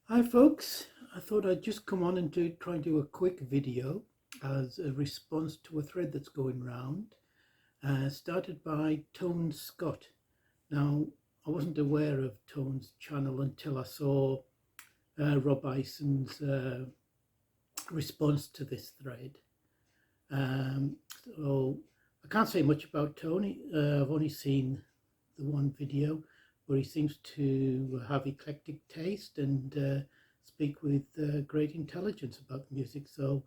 Hi folks, I thought I'd just come on and try and do a quick video as a response to a thread that's going round, started by Tone Scott. Now, I wasn't aware of Tone's channel until I saw Rob Ison's response to this thread. So I can't say much about Tony. I've only seen the one video, but he seems to have eclectic taste and speak with great intelligence about music. So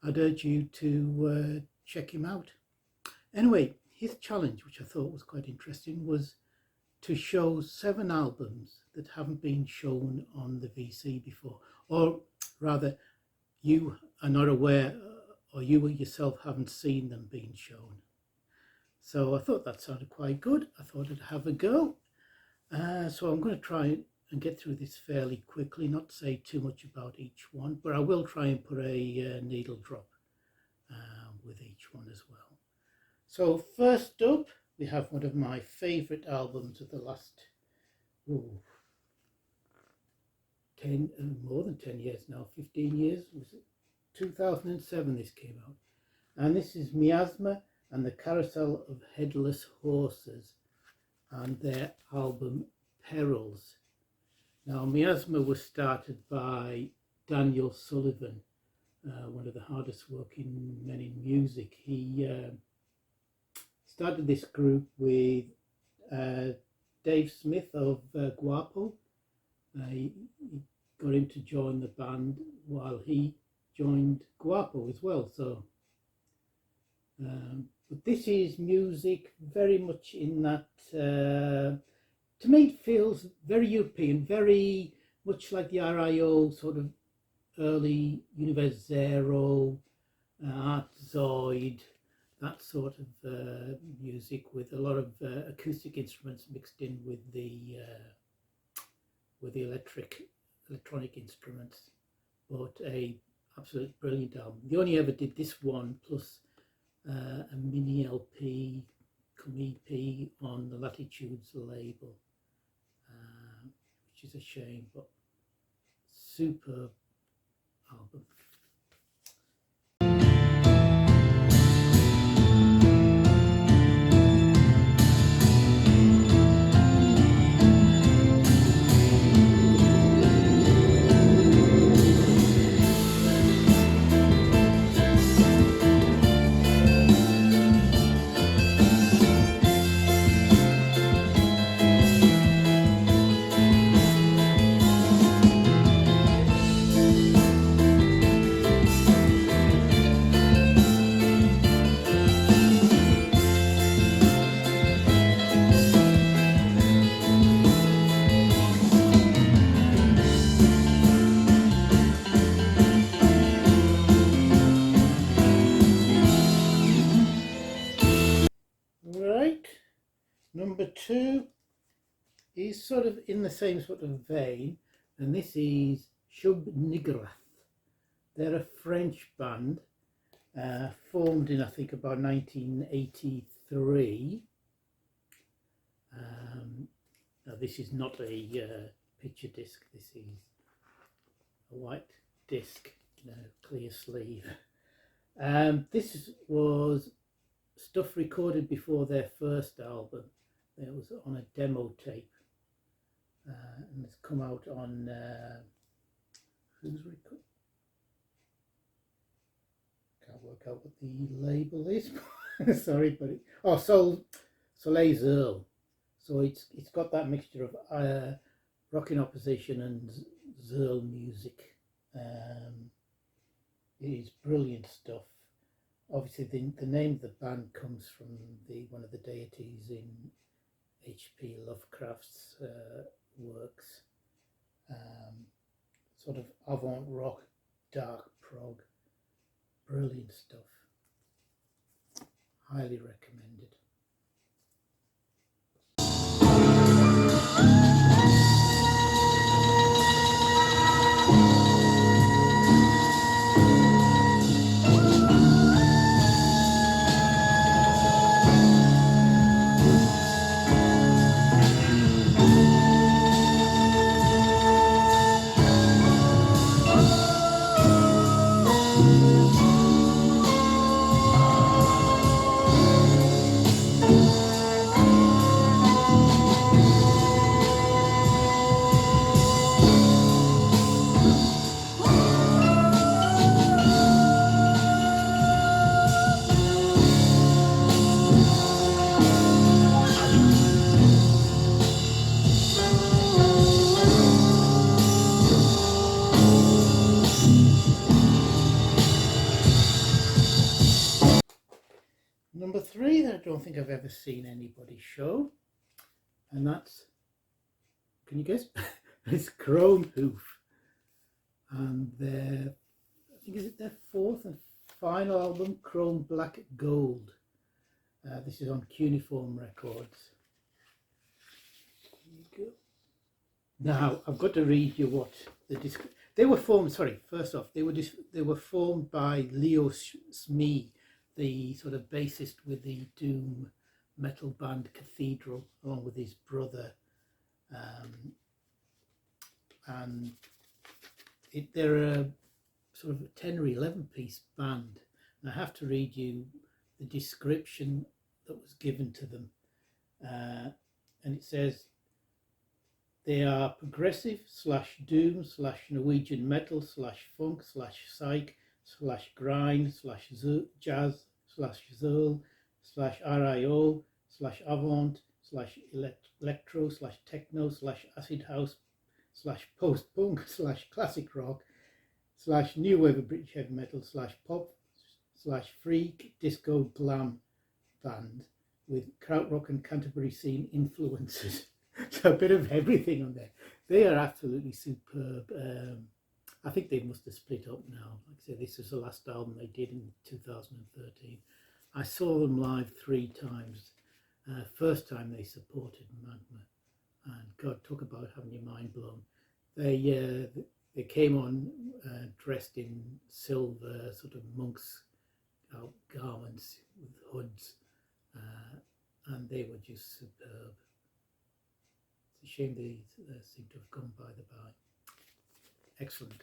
I'd urge you to check him out. Anyway, his challenge, which I thought was quite interesting, was to show 7 albums that haven't been shown on the VC before, or rather, you are not aware, or you yourself haven't seen them being shown. So I thought that sounded quite good. I thought I'd have a go. So I'm going to try and get through this fairly quickly, not say too much about each one, but I will try and put a needle drop with each one as well. So first up, we have one of my favourite albums of the last 10, more than 10 years now, 15 years. Was it 2007 this came out? And this is Miasma and the Carousel of Headless Horses and their album Perils. Now, Miasma was started by Daniel Sullivan, one of the hardest working men in music. He started this group with Dave Smith of Guapo. He got him to join the band while he joined Guapo as well. So, but this is music very much in that, to me it feels very European, very much like the RIO sort of early Universe Zero, Art Zoid, that sort of music with a lot of acoustic instruments mixed in with the electronic instruments. But a absolute brilliant album. They only ever did this one plus a mini LP, come EP on the Latitudes label, which is a shame, but superb album. Right, number 2 is sort of in the same sort of vein, and this is Shub Nigrath. They're a French band, formed in I think about 1983. Now this is not a picture disc, this is a white disc, clear sleeve. This was stuff recorded before their first album. It was on a demo tape, and it's come out on who's record? Can't work out what the label is. Sorry, but Soleil's Earl. So it's got that mixture of rock in opposition and Zerl music. It is brilliant stuff. Obviously, the name of the band comes from one of the deities in H.P. Lovecraft's works. Sort of avant rock, dark prog, brilliant stuff. Highly recommended. don't think I've ever seen anybody show, and that's, can you guess? It's Chrome Hoof, and their, I think is it their fourth and final album, Chrome Black Gold. This is on Cuneiform Records. There you go. Now I've got to read you what they were formed. Sorry, first off, they were formed by Leo Smee, the sort of bassist with the doom metal band Cathedral, along with his brother, and they're a sort of a 10 or 11 piece band. And I have to read you the description that was given to them, and it says they are progressive / doom / Norwegian metal / funk / psych / grind / jazz / zool / RIO / avant / electro / techno / acid house / post punk / classic rock / new wave of British heavy metal / pop / freak disco glam band with krautrock and Canterbury scene influences. So a bit of everything on there. They are absolutely superb. I think they must have split up now. Like I say, this was the last album they did in 2013. I saw them live 3 times. First time they supported Magma, and God, talk about having your mind blown. They came on dressed in silver, sort of monks' garments with hoods, and they were just superb. It's a shame they seem to have gone by the by. Excellent.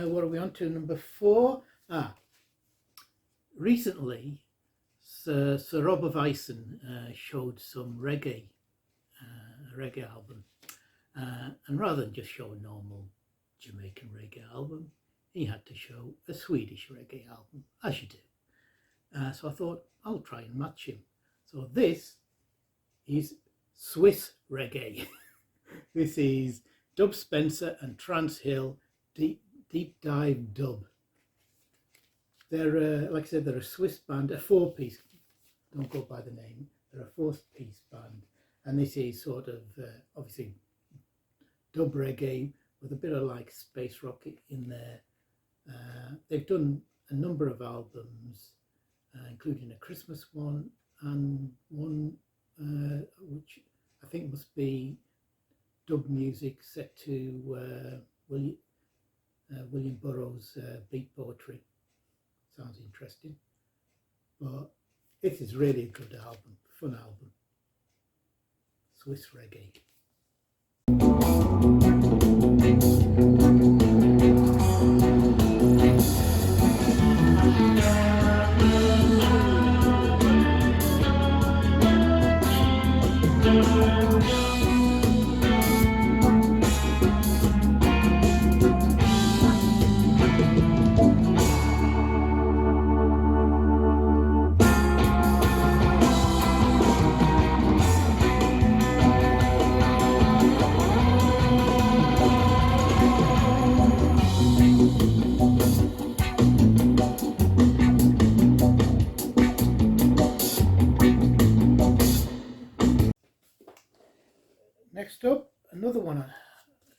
What are we on to? Number 4. Recently, Sir Robert Wyson showed some reggae, a reggae album, and rather than just show a normal Jamaican reggae album, he had to show a Swedish reggae album, as you do. So I thought I'll try and match him. So this is Swiss reggae. This is Dub Spencer and Trance Hill Deep Dive Dub. They're, like I said, they're a Swiss band, a 4-piece, don't go by the name, they're a 4-piece band. And this is sort of, obviously, dub reggae with a bit of like space rock in there. They've done a number of albums, including a Christmas one and one which I think must be dub music set to William Burroughs' beat poetry. Sounds interesting, but this is really a good album, fun album. Swiss reggae. Next up, another one I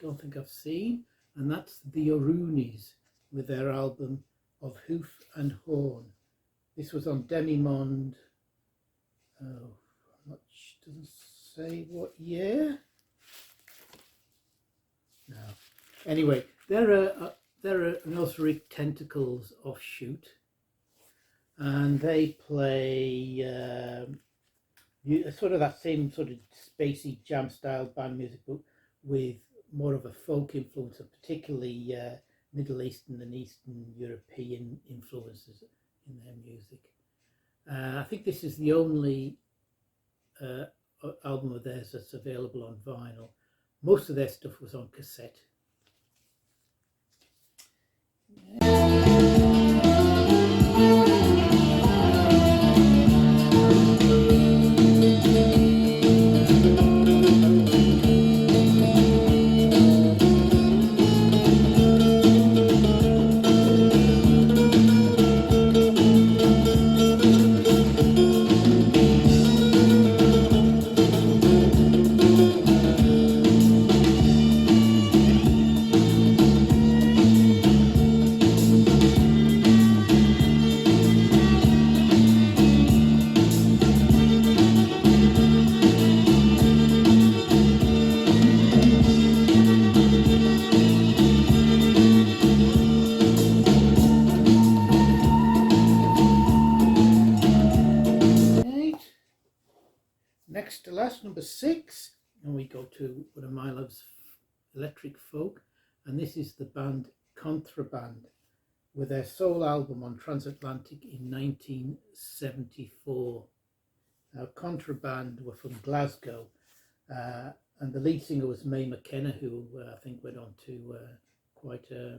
don't think I've seen, and that's the Orunis with their album of Hoof and Horn. This was on Demimonde, doesn't say what year. No. Anyway, They're an Osric Tentacles offshoot, and they play sort of that same sort of spacey jam style band music, but with more of a folk influence, and particularly Middle Eastern and Eastern European influences in their music. I think this is the only album of theirs that's available on vinyl. Most of their stuff was on cassette. Next to last, number 6, and we go to one of my loves, electric folk, and this is the band Contraband with their sole album on Transatlantic in 1974. Now, Contraband were from Glasgow, and the lead singer was Mae McKenna, who I think went on to quite a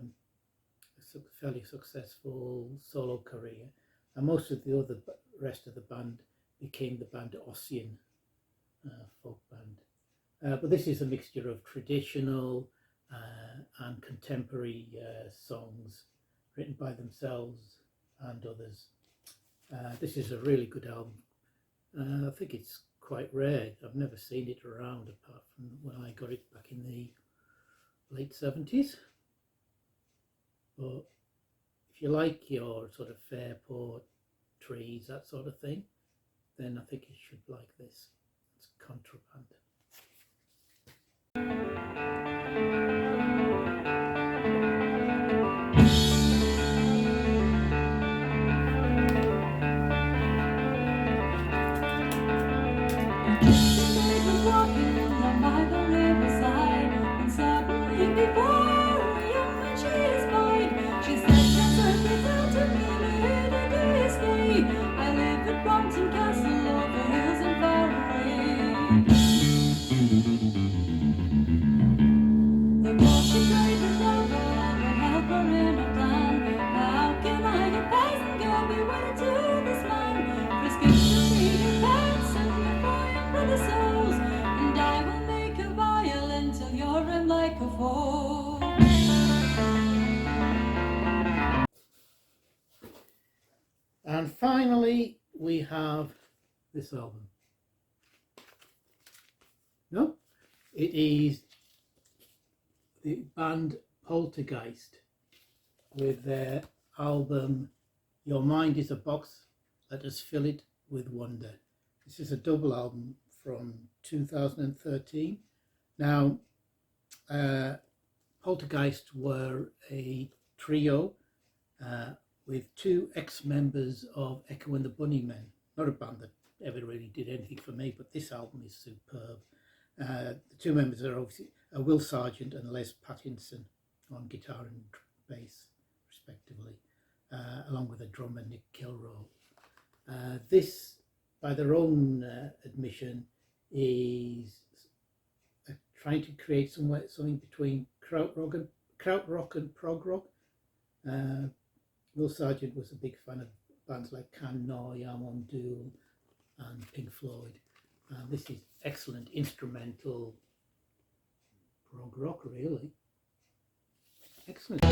fairly successful solo career, and most of the rest of the band became the band Ossian. Folk band, but this is a mixture of traditional and contemporary songs written by themselves and others. This is a really good album. I think it's quite rare. I've never seen it around apart from when I got it back in the late 70s. But if you like your sort of Fairport, trees, that sort of thing, then I think you should like this. It's Contraband. And finally, we have this album. No, it is the band Poltergeist with their album Your Mind is a Box, Let Us Fill It with Wonder. This is a double album from 2013. Now, Poltergeist were a trio with 2 ex-members of Echo and the Bunnymen. Not a band that ever really did anything for me, but this album is superb. The 2 members are obviously Will Sargent and Les Pattinson on guitar and bass, respectively, along with a drummer, Nick Kilroy. This, by their own admission, is trying to create something between krautrock and prog rock. Will Sargent was a big fan of bands like Can Noi, Amon Düül and Pink Floyd. This is excellent instrumental prog rock, really. Excellent.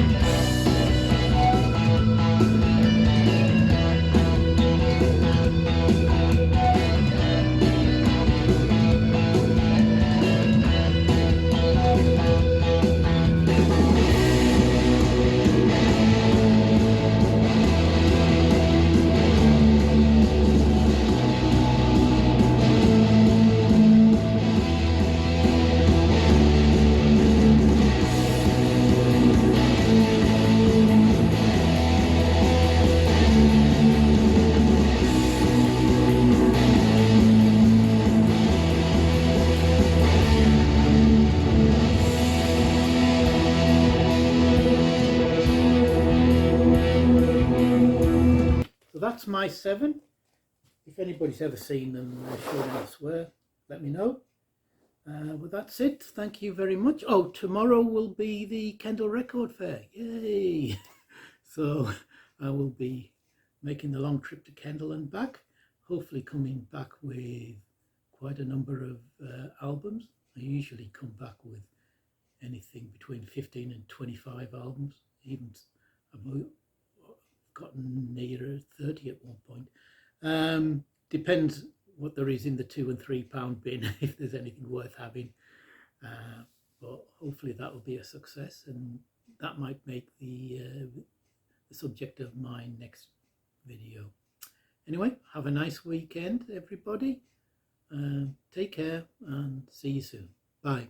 MI7. If anybody's ever seen them shown elsewhere, let me know. Well, that's it. Thank you very much. Oh, tomorrow will be the Kendal Record Fair. Yay! So I will be making the long trip to Kendal and back, hopefully coming back with quite a number of albums. I usually come back with anything between 15 and 25 albums. Even I've gotten near 30 at one point. Depends what there is in the £2 and £3 bin, if there's anything worth having. But hopefully that will be a success, and that might make the subject of my next video. Anyway, have a nice weekend, everybody. Take care and see you soon. Bye.